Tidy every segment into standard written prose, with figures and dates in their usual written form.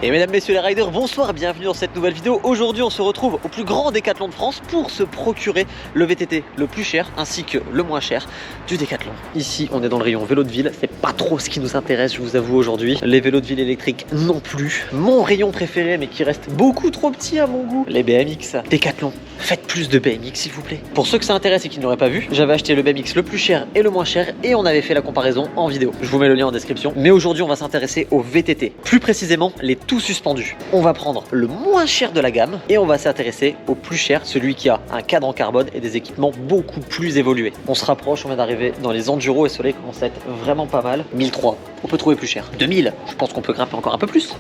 Et mesdames, messieurs les riders, bonsoir, bienvenue dans cette nouvelle vidéo. Aujourd'hui on se retrouve au plus grand décathlon de France pour se procurer le VTT le plus cher ainsi que le moins cher du décathlon. Ici on est dans le rayon vélo de ville, c'est pas trop ce qui nous intéresse, je vous avoue aujourd'hui. Les vélos de ville électriques non plus. Mon rayon préféré mais qui reste beaucoup trop petit à mon goût, les BMX. Décathlon, faites plus de BMX s'il vous plaît. Pour ceux que ça intéresse et qui ne l'auraient pas vu, j'avais acheté le BMX le plus cher et le moins cher et on avait fait la comparaison en vidéo. Je vous mets le lien en description. Mais aujourd'hui on va s'intéresser au VTT, plus précisément les tout suspendus. On va prendre le moins cher de la gamme et on va s'intéresser au plus cher, celui qui a un cadre en carbone et des équipements beaucoup plus évolués. On se rapproche, on vient d'arriver dans les enduros et soleil commence à être vraiment pas mal. 1003, on peut trouver plus cher. 2000, je pense qu'on peut grimper encore un peu plus.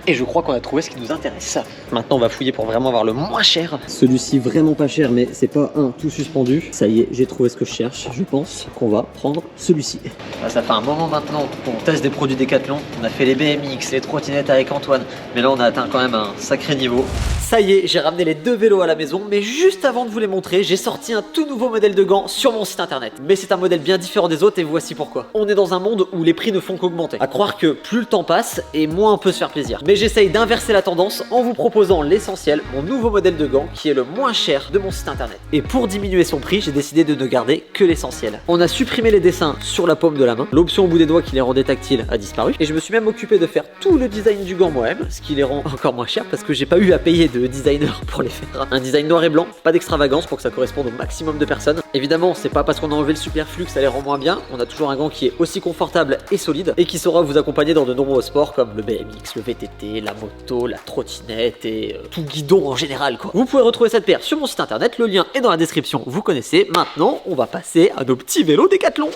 Et je crois qu'on a trouvé ce qui nous intéresse. Maintenant on va fouiller pour vraiment avoir le moins cher. Celui-ci vraiment pas cher, mais c'est pas un tout suspendu. Ça y est, j'ai trouvé ce que je cherche. Je pense qu'on va prendre celui-ci. Ça fait un moment maintenant qu'on teste des produits Décathlon. On a fait les BMX, les trottinettes avec Antoine, mais là on a atteint quand même un sacré niveau. Ça y est, j'ai ramené les deux vélos à la maison, mais juste avant de vous les montrer, j'ai sorti un tout nouveau modèle de gants sur mon site internet. Mais c'est un modèle bien différent des autres et voici pourquoi. On est dans un monde où les prix ne font qu'augmenter. À croire que plus le temps passe et moins on peut se faire plaisir. Mais j'essaye d'inverser la tendance en vous proposant l'essentiel, mon nouveau modèle de gants qui est le moins cher de mon site internet. Et pour diminuer son prix, j'ai décidé de ne garder que l'essentiel. On a supprimé les dessins sur la paume de la main. L'option au bout des doigts qui les rendait tactiles a disparu. Et je me suis même occupé de faire tout le design du gant moi-même, ce qui les rend encore moins cher parce que j'ai pas eu à payer de designer pour les faire. Un design noir et blanc, pas d'extravagance pour que ça corresponde au maximum de personnes. Évidemment, c'est pas parce qu'on a enlevé le superflu que ça les rend moins bien. On a toujours un gant qui est aussi confortable et solide et qui saura vous accompagner dans de nombreux sports comme le BMX, le VTT, la moto, la trottinette et tout guidon en général quoi. Vous pouvez retrouver cette paire sur mon site internet, le lien est dans la description, vous connaissez. Maintenant, on va passer à nos petits vélos Décathlon.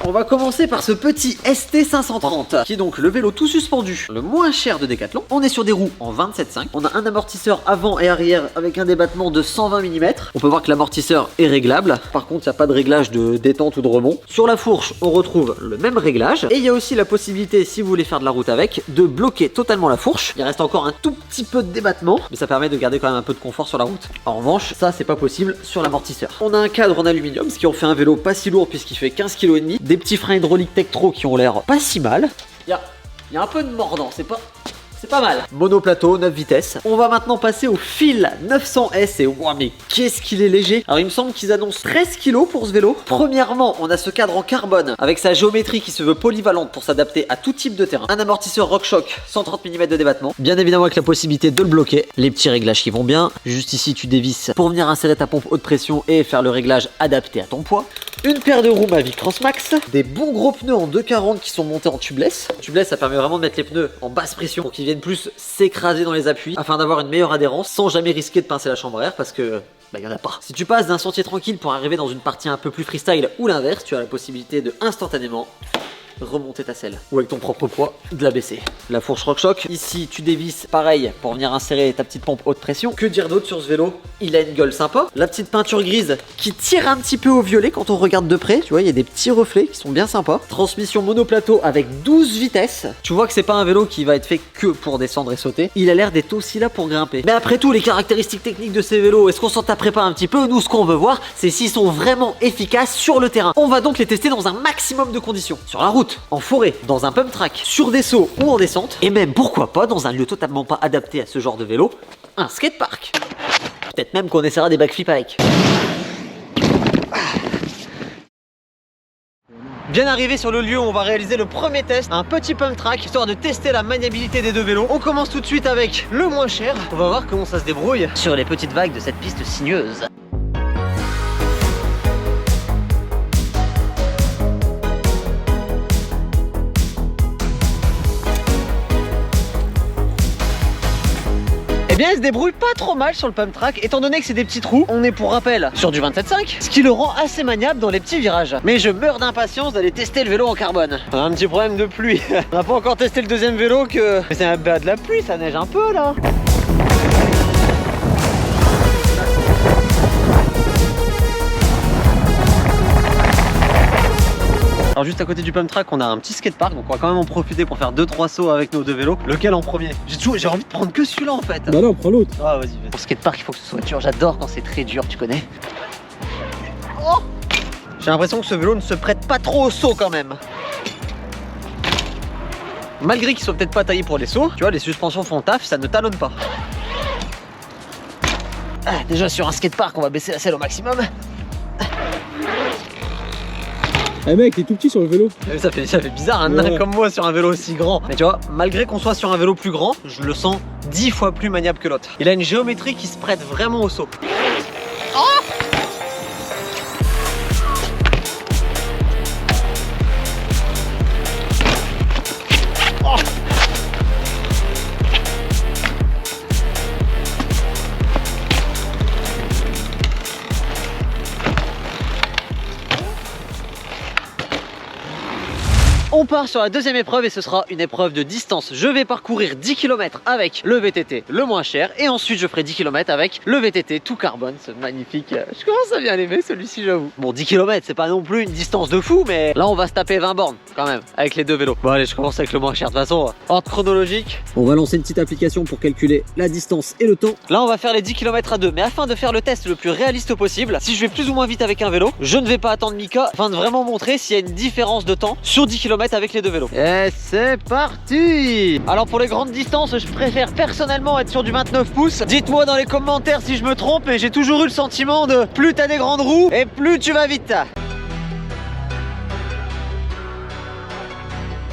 On va commencer par ce petit ST530 qui est donc le vélo tout suspendu, le moins cher de Décathlon. On est sur des roues en 27,5. On a un amortisseur avant et arrière avec un débattement de 120 mm. On peut voir que l'amortisseur est réglable. Par contre, il n'y a pas de réglage de détente ou de remont. Sur la fourche, on retrouve le même réglage. Et il y a aussi la possibilité, si vous voulez faire de la route avec, de bloquer totalement la fourche. Il reste encore un tout petit peu de débattement, mais ça permet de garder quand même un peu de confort sur la route. En revanche, ça c'est pas possible sur l'amortisseur. On a un cadre en aluminium, ce qui en fait un vélo pas si lourd puisqu'il fait 15,5 kg. Des petits freins hydrauliques Tektro qui ont l'air pas si mal. Il y a un peu de mordant, c'est pas mal. Monoplateau, 9 vitesses. On va maintenant passer au Fil 900S et wow, mais qu'est-ce qu'il est léger. Alors il me semble qu'ils annoncent 13 kg pour ce vélo. Premièrement, on a ce cadre en carbone avec sa géométrie qui se veut polyvalente pour s'adapter à tout type de terrain. Un amortisseur RockShox, 130 mm de débattement. Bien évidemment avec la possibilité de le bloquer. Les petits réglages qui vont bien. Juste ici, tu dévisses pour venir insérer ta pompe haute pression et faire le réglage adapté à ton poids. Une paire de roues Mavic Transmax. Des bons gros pneus en 240 qui sont montés en tubeless. Tubeless, ça permet vraiment de mettre les pneus en basse pression pour qu'ils viennent plus s'écraser dans les appuis afin d'avoir une meilleure adhérence sans jamais risquer de pincer la chambre à air parce que il y en a pas. Si tu passes d'un sentier tranquille pour arriver dans une partie un peu plus freestyle ou l'inverse, tu as la possibilité de instantanément remonter ta selle ou avec ton propre poids de la baisser. La fourche RockShox, ici tu dévisses pareil pour venir insérer ta petite pompe haute pression. Que dire d'autre sur ce vélo? Il a une gueule sympa, la petite peinture grise qui tire un petit peu au violet quand on regarde de près, tu vois il y a des petits reflets qui sont bien sympas. Transmission monoplateau avec 12 vitesses. Tu vois que c'est pas un vélo qui va être fait que pour descendre et sauter, il a l'air d'être aussi là pour grimper. Mais après tout, les caractéristiques techniques de ces vélos, est-ce qu'on s'en taperait pas un petit peu? Nous, ce qu'on veut voir, c'est s'ils sont vraiment efficaces sur le terrain. On va donc les tester dans un maximum de conditions. Sur la route, en forêt, dans un pump track, sur des sauts ou en descente, et même pourquoi pas dans un lieu totalement pas adapté à ce genre de vélo, un skatepark. Peut-être même qu'on essaiera des backflips avec. Bien arrivé sur le lieu où on va réaliser le premier test, un petit pump track, histoire de tester la maniabilité des deux vélos. On commence tout de suite avec le moins cher. On va voir comment ça se débrouille sur les petites vagues de cette piste sinueuse. Eh bien, elle se débrouille pas trop mal sur le pump track, étant donné que c'est des petits trous. On est pour rappel sur du 27,5, ce qui le rend assez maniable dans les petits virages. Mais je meurs d'impatience d'aller tester le vélo en carbone. On a un petit problème de pluie. On n'a pas encore testé le deuxième vélo que... Mais c'est de la pluie, ça neige un peu là. Alors juste à côté du pump track, on a un petit skatepark, donc on va quand même en profiter pour faire 2-3 sauts avec nos deux vélos. Lequel en premier? J'ai envie de prendre que celui-là en fait. Bah non, prends l'autre. Ah vas-y, vas-y. Pour skatepark, il faut que ce soit dur. J'adore quand c'est très dur, tu connais. Oh, j'ai l'impression que ce vélo ne se prête pas trop au saut quand même. Malgré qu'ils soient peut-être pas taillés pour les sauts, tu vois, les suspensions font taf, ça ne talonne pas. Ah, déjà sur un skatepark, on va baisser la selle au maximum. Eh mec, t'es tout petit sur le vélo. Ça fait bizarre, un nain comme moi sur un vélo aussi grand. Mais tu vois, malgré qu'on soit sur un vélo plus grand, je le sens 10 fois plus maniable que l'autre. Il a une géométrie qui se prête vraiment au saut. Oh, on part sur la deuxième épreuve et ce sera une épreuve de distance. Je vais parcourir 10 km avec le VTT le moins cher et ensuite je ferai 10 km avec le VTT tout carbone, ce magnifique. Je commence à bien l'aimer celui-ci, j'avoue. Bon, 10 km c'est pas non plus une distance de fou, mais là on va se taper 20 bornes quand même avec les deux vélos. Bon allez, je commence avec le moins cher de toute façon. Ordre chronologique. On va lancer une petite application pour calculer la distance et le temps. Là on va faire les 10 km à deux, mais afin de faire le test le plus réaliste possible, si je vais plus ou moins vite avec un vélo, je ne vais pas attendre Mika afin de vraiment montrer s'il y a une différence de temps sur 10 km avec les deux vélos. Et c'est parti. Alors pour les grandes distances, je préfère personnellement être sur du 29 pouces. Dites-moi dans les commentaires si je me trompe, mais j'ai toujours eu le sentiment de plus t'as des grandes roues et plus tu vas vite.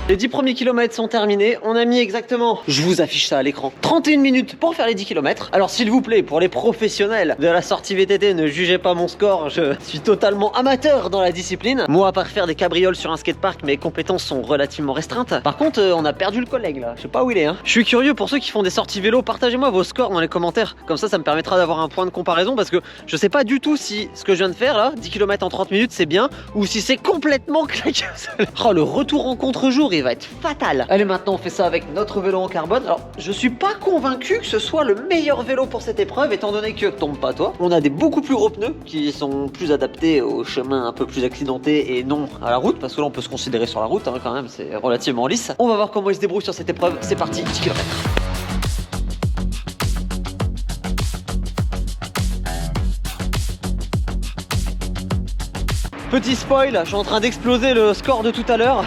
Les 10 premiers kilomètres sont terminés, on a mis exactement, je vous affiche ça à l'écran, 31 minutes pour faire les 10 km. Alors s'il vous plaît, pour les professionnels de la sortie VTT, ne jugez pas mon score, je suis totalement amateur dans la discipline. Moi, à part faire des cabrioles sur un skatepark, mes compétences sont relativement restreintes. Par contre, on a perdu le collègue là, je sais pas où il est. Je suis curieux pour ceux qui font des sorties vélo, partagez-moi vos scores dans les commentaires. Comme ça me permettra d'avoir un point de comparaison parce que je sais pas du tout si ce que je viens de faire là, 10 km en 30 minutes, c'est bien ou si c'est complètement claqué. Oh, le retour en contre-jour, il va être fatal. Allez, maintenant on fait ça avec notre vélo en carbone. Alors je suis pas convaincu que ce soit le meilleur vélo pour cette épreuve, étant donné que, tombe pas toi, on a des beaucoup plus gros pneus qui sont plus adaptés aux chemins un peu plus accidentés et non à la route, parce que là on peut se considérer sur la route hein, quand même, c'est relativement lisse. On va voir comment il se débrouille sur cette épreuve. C'est parti, 10 km. Petit spoil, je suis en train d'exploser le score de tout à l'heure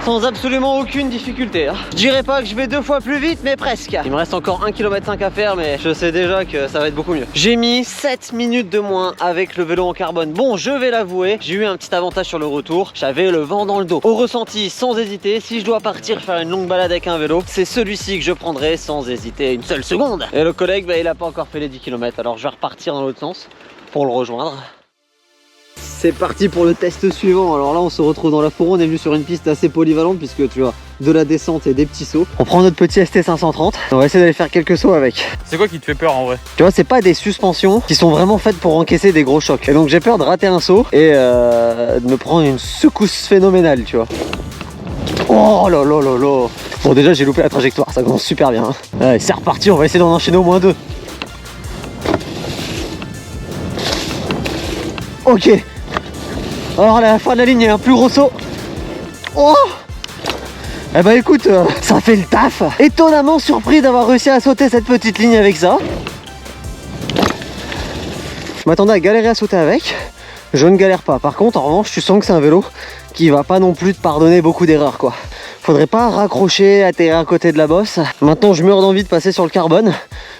sans absolument aucune difficulté. Je dirais pas que je vais 2 fois plus vite, mais presque. Il me reste encore 1,5 km à faire, mais je sais déjà que ça va être beaucoup mieux. J'ai mis 7 minutes de moins avec le vélo en carbone. Bon, je vais l'avouer, j'ai eu un petit avantage sur le retour. J'avais le vent dans le dos. Au ressenti, sans hésiter, si je dois partir faire une longue balade avec un vélo, c'est celui-ci que je prendrai sans hésiter une seule seconde. Et le collègue, il a pas encore fait les 10 km, alors je vais repartir dans l'autre sens pour le rejoindre. C'est parti pour le test suivant. Alors là on se retrouve dans la forêt, on est venu sur une piste assez polyvalente puisque tu vois de la descente et des petits sauts. On prend notre petit ST530, on va essayer d'aller faire quelques sauts avec. C'est quoi qui te fait peur en vrai? Tu vois, c'est pas des suspensions qui sont vraiment faites pour encaisser des gros chocs. Et donc j'ai peur de rater un saut et de me prendre une secousse phénoménale, tu vois. Oh là là là là. Bon, déjà j'ai loupé la trajectoire, ça commence super bien. Allez, c'est reparti, on va essayer d'en enchaîner au moins 2. Ok. Alors à la fin de la ligne, il y a un plus gros saut. Oh! Eh bah écoute, ça fait le taf. Étonnamment surpris d'avoir réussi à sauter cette petite ligne avec ça. Je m'attendais à galérer à sauter avec. Je ne galère pas. Par contre, en revanche, tu sens que c'est un vélo qui va pas non plus te pardonner beaucoup d'erreurs, quoi. Faudrait pas raccrocher, atterrir à côté de la bosse. Maintenant, je meurs d'envie de passer sur le carbone.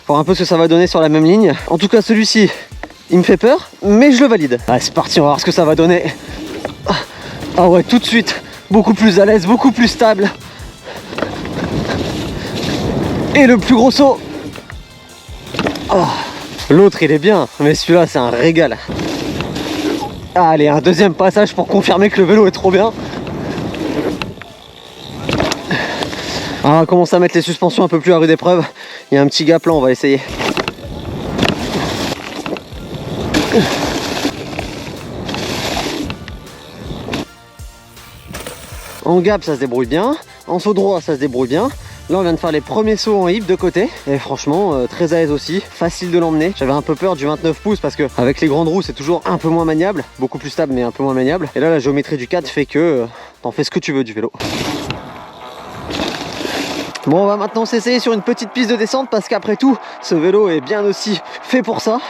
Voir un peu ce que ça va donner sur la même ligne. En tout cas, celui-ci, il me fait peur, mais je le valide. Allez, c'est parti, on va voir ce que ça va donner. Ah ouais, tout de suite, beaucoup plus à l'aise, beaucoup plus stable. Et le plus gros saut. Oh. L'autre, il est bien, mais celui-là, c'est un régal. Allez, un deuxième passage pour confirmer que le vélo est trop bien. Alors, on va commencer à mettre les suspensions un peu plus à rude épreuve. Il y a un petit gap là, on va essayer. En gap ça se débrouille bien, en saut droit ça se débrouille bien. Là on vient de faire les premiers sauts en hip de côté et franchement très à l'aise aussi, facile de l'emmener. J'avais un peu peur du 29 pouces parce que avec les grandes roues c'est toujours un peu moins maniable, beaucoup plus stable mais un peu moins maniable. Et là la géométrie du 4 fait que t'en fais ce que tu veux du vélo. Bon, on va maintenant s'essayer sur une petite piste de descente parce qu'après tout ce vélo est bien aussi fait pour ça.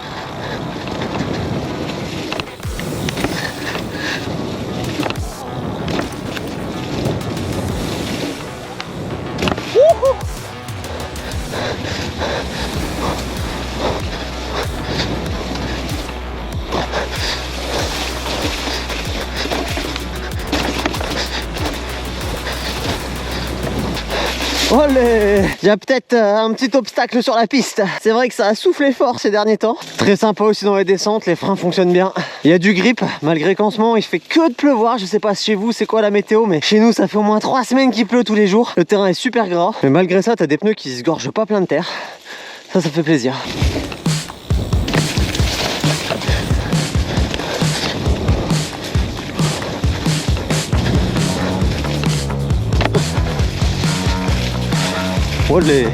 Olé! Il y a peut-être un petit obstacle sur la piste. C'est vrai que ça a soufflé fort ces derniers temps. Très sympa aussi dans les descentes, les freins fonctionnent bien. Il y a du grip, malgré qu'en ce moment il fait que de pleuvoir. Je sais pas chez vous c'est quoi la météo, mais chez nous ça fait au moins 3 semaines qu'il pleut tous les jours. Le terrain est super gras, mais malgré ça t'as des pneus qui se gorgent pas plein de terre. Ça fait plaisir. Olé!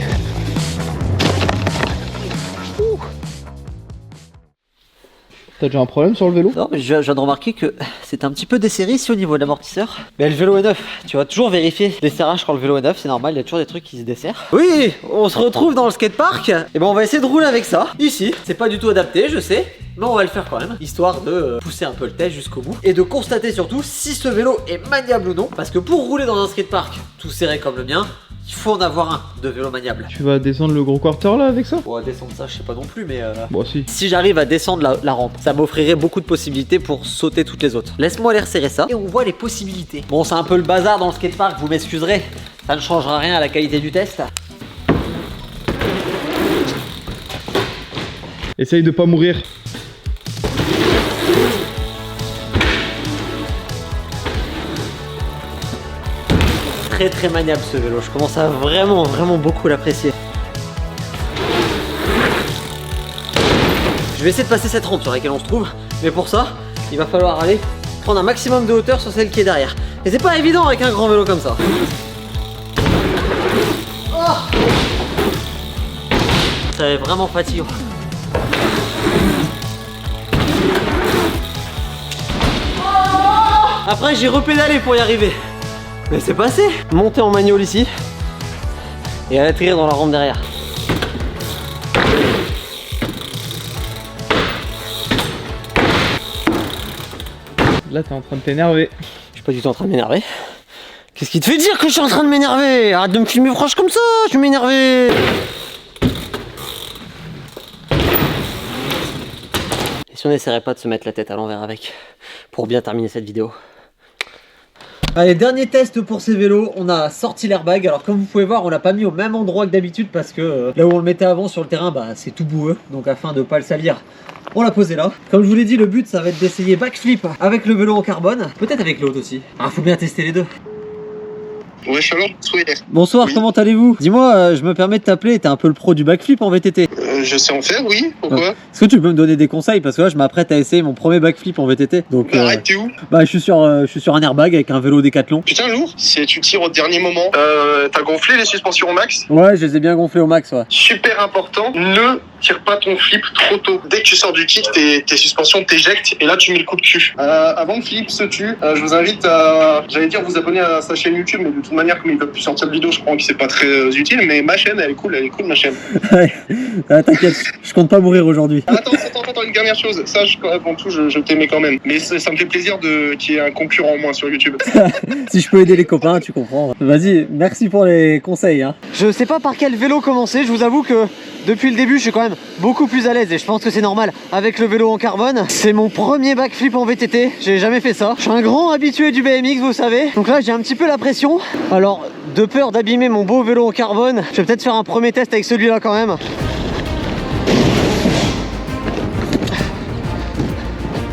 T'as déjà un problème sur le vélo? Non, mais je viens de remarquer que c'est un petit peu desserré ici au niveau de l'amortisseur. Mais le vélo est neuf. Tu vas toujours vérifier les serrages quand le vélo est neuf, c'est normal, il y a toujours des trucs qui se desserrent. Oui, on se retrouve dans le skatepark. Et ben on va essayer de rouler avec ça. Ici, c'est pas du tout adapté, je sais. Mais on va le faire quand même, histoire de pousser un peu le test jusqu'au bout. Et de constater surtout si ce vélo est maniable ou non. Parce que pour rouler dans un skatepark tout serré comme le mien, il faut en avoir un de vélo maniable. Tu vas descendre le gros quarter là avec ça? Bon, à descendre ça, je sais pas non plus, mais Bon, si. si j'arrive à descendre la rampe, ça m'offrirait beaucoup de possibilités pour sauter toutes les autres. Laisse-moi aller resserrer ça et on voit les possibilités. Bon, c'est un peu le bazar dans le skatepark, vous m'excuserez. Ça ne changera rien à la qualité du test. Essaye de pas mourir. Très maniable ce vélo, je commence à vraiment beaucoup l'apprécier. Je vais essayer de passer cette rampe sur laquelle on se trouve, mais pour ça, il va falloir aller prendre un maximum de hauteur sur celle qui est derrière. Et c'est pas évident avec un grand vélo comme ça. Oh, ça est vraiment fatigant. Après j'ai repédalé pour y arriver. Mais c'est passé. Monter en manual ici et à atterrir dans la rampe derrière. Là t'es en train de t'énerver. Je suis pas du tout en train de m'énerver. Qu'est-ce qui te fait dire que je suis en train de m'énerver? Arrête de me filmer proche comme ça, je suis m'énerver. Et si on n'essaierait pas de se mettre la tête à l'envers avec pour bien terminer cette vidéo? Allez, dernier test pour ces vélos, on a sorti l'airbag. Alors comme vous pouvez voir, on l'a pas mis au même endroit que d'habitude parce que là où on le mettait avant sur le terrain, bah c'est tout boueux. Donc afin de pas le salir, on l'a posé là. Comme je vous l'ai dit, le but ça va être d'essayer backflip avec le vélo en carbone, peut-être avec l'autre aussi. Ah, faut bien tester les deux. Ouais, Charlotte, Bonsoir, oui. Comment allez-vous? Dis-moi, je me permets de t'appeler, t'es un peu le pro du backflip en VTT. Je sais en faire, oui. Pourquoi? Est-ce que tu peux me donner des conseils? Parce que là, je m'apprête à essayer mon premier backflip en VTT. Donc, arrête, t'es où? Bah, je suis sur un airbag avec un vélo Décathlon. Putain, lourd. Si tu tires au dernier moment, t'as gonflé les suspensions au max? Ouais, je les ai bien gonflées au max, ouais. Super important, ne tire pas ton flip trop tôt. Dès que tu sors du kit, tes suspensions t'éjectent et là, tu mets le coup de cul. Avant que Philippe se tue, je vous invite à, j'allais dire, vous abonner à sa chaîne YouTube, mais de toute manière, comme il ne peut plus sortir de vidéo, je crois que c'est pas très utile, mais ma chaîne, elle est cool ma chaîne. Ouais, t'inquiète, je compte pas mourir aujourd'hui. Attends, une dernière chose. Sache qu'avant tout, je t'aimais quand même. Mais ça me fait plaisir qu'il y ait un concurrent en moins sur YouTube. Si je peux aider les copains, tu comprends. Vas-y, merci pour les conseils. Hein. Je sais pas par quel vélo commencer, je vous avoue que depuis le début, je suis quand même beaucoup plus à l'aise et je pense que c'est normal avec le vélo en carbone. C'est mon premier backflip en VTT, j'ai jamais fait ça. Je suis un grand habitué du BMX, vous savez. Donc là, j'ai un petit peu la pression. Alors, de peur d'abîmer mon beau vélo en carbone, je vais peut-être faire un premier test avec celui-là quand même.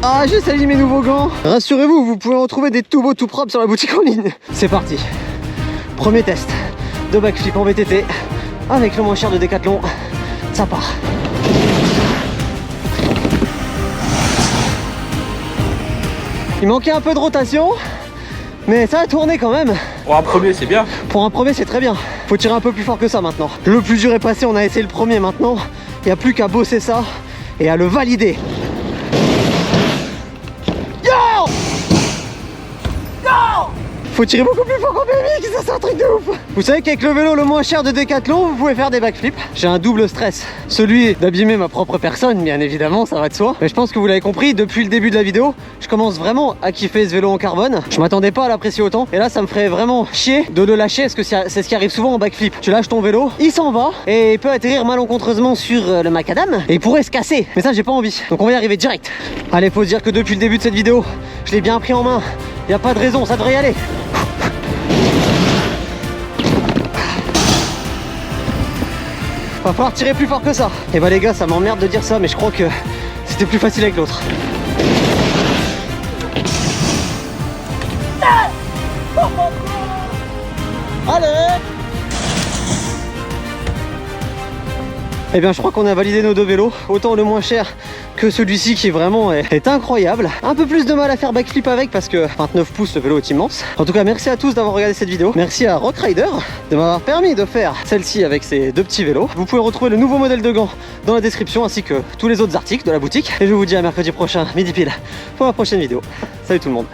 Ah, j'ai sali mes nouveaux gants. Rassurez-vous, vous pouvez retrouver des tout beaux tout propres sur la boutique en ligne. C'est parti. Premier test de backflip en VTT avec le moins cher de Décathlon. Ça part. Il manquait un peu de rotation, mais ça a tourné quand même. Pour un premier, c'est bien. Pour un premier, c'est très bien. Faut tirer un peu plus fort que ça maintenant. Le plus dur est passé, on a essayé le premier maintenant. Il n'y a plus qu'à bosser ça et à le valider. Faut tirer beaucoup plus fort qu'en BMX, ça c'est un truc de ouf. Vous savez qu'avec le vélo le moins cher de Décathlon, vous pouvez faire des backflips. J'ai un double stress. Celui d'abîmer ma propre personne, bien évidemment, ça va de soi. Mais je pense que vous l'avez compris, depuis le début de la vidéo, je commence vraiment à kiffer ce vélo en carbone. Je m'attendais pas à l'apprécier autant. Et là, ça me ferait vraiment chier de le lâcher, parce que c'est ce qui arrive souvent en backflip. Tu lâches ton vélo, il s'en va, et il peut atterrir malencontreusement sur le macadam, et il pourrait se casser. Mais ça, j'ai pas envie. Donc on va y arriver direct. Allez, faut se dire que depuis le début de cette vidéo, je l'ai bien pris en main. Y a pas de raison, ça devrait y aller. Va falloir tirer plus fort que ça. Et bah les gars, ça m'emmerde de dire ça, mais je crois que c'était plus facile avec l'autre. Allez! Eh bien je crois qu'on a validé nos deux vélos, autant le moins cher que celui-ci qui vraiment est incroyable. Un peu plus de mal à faire backflip avec parce que 29 pouces, le vélo est immense. En tout cas merci à tous d'avoir regardé cette vidéo. Merci à Rockrider de m'avoir permis de faire celle-ci avec ces deux petits vélos. Vous pouvez retrouver le nouveau modèle de gants dans la description ainsi que tous les autres articles de la boutique. Et je vous dis à mercredi prochain, midi pile, pour ma prochaine vidéo. Salut tout le monde.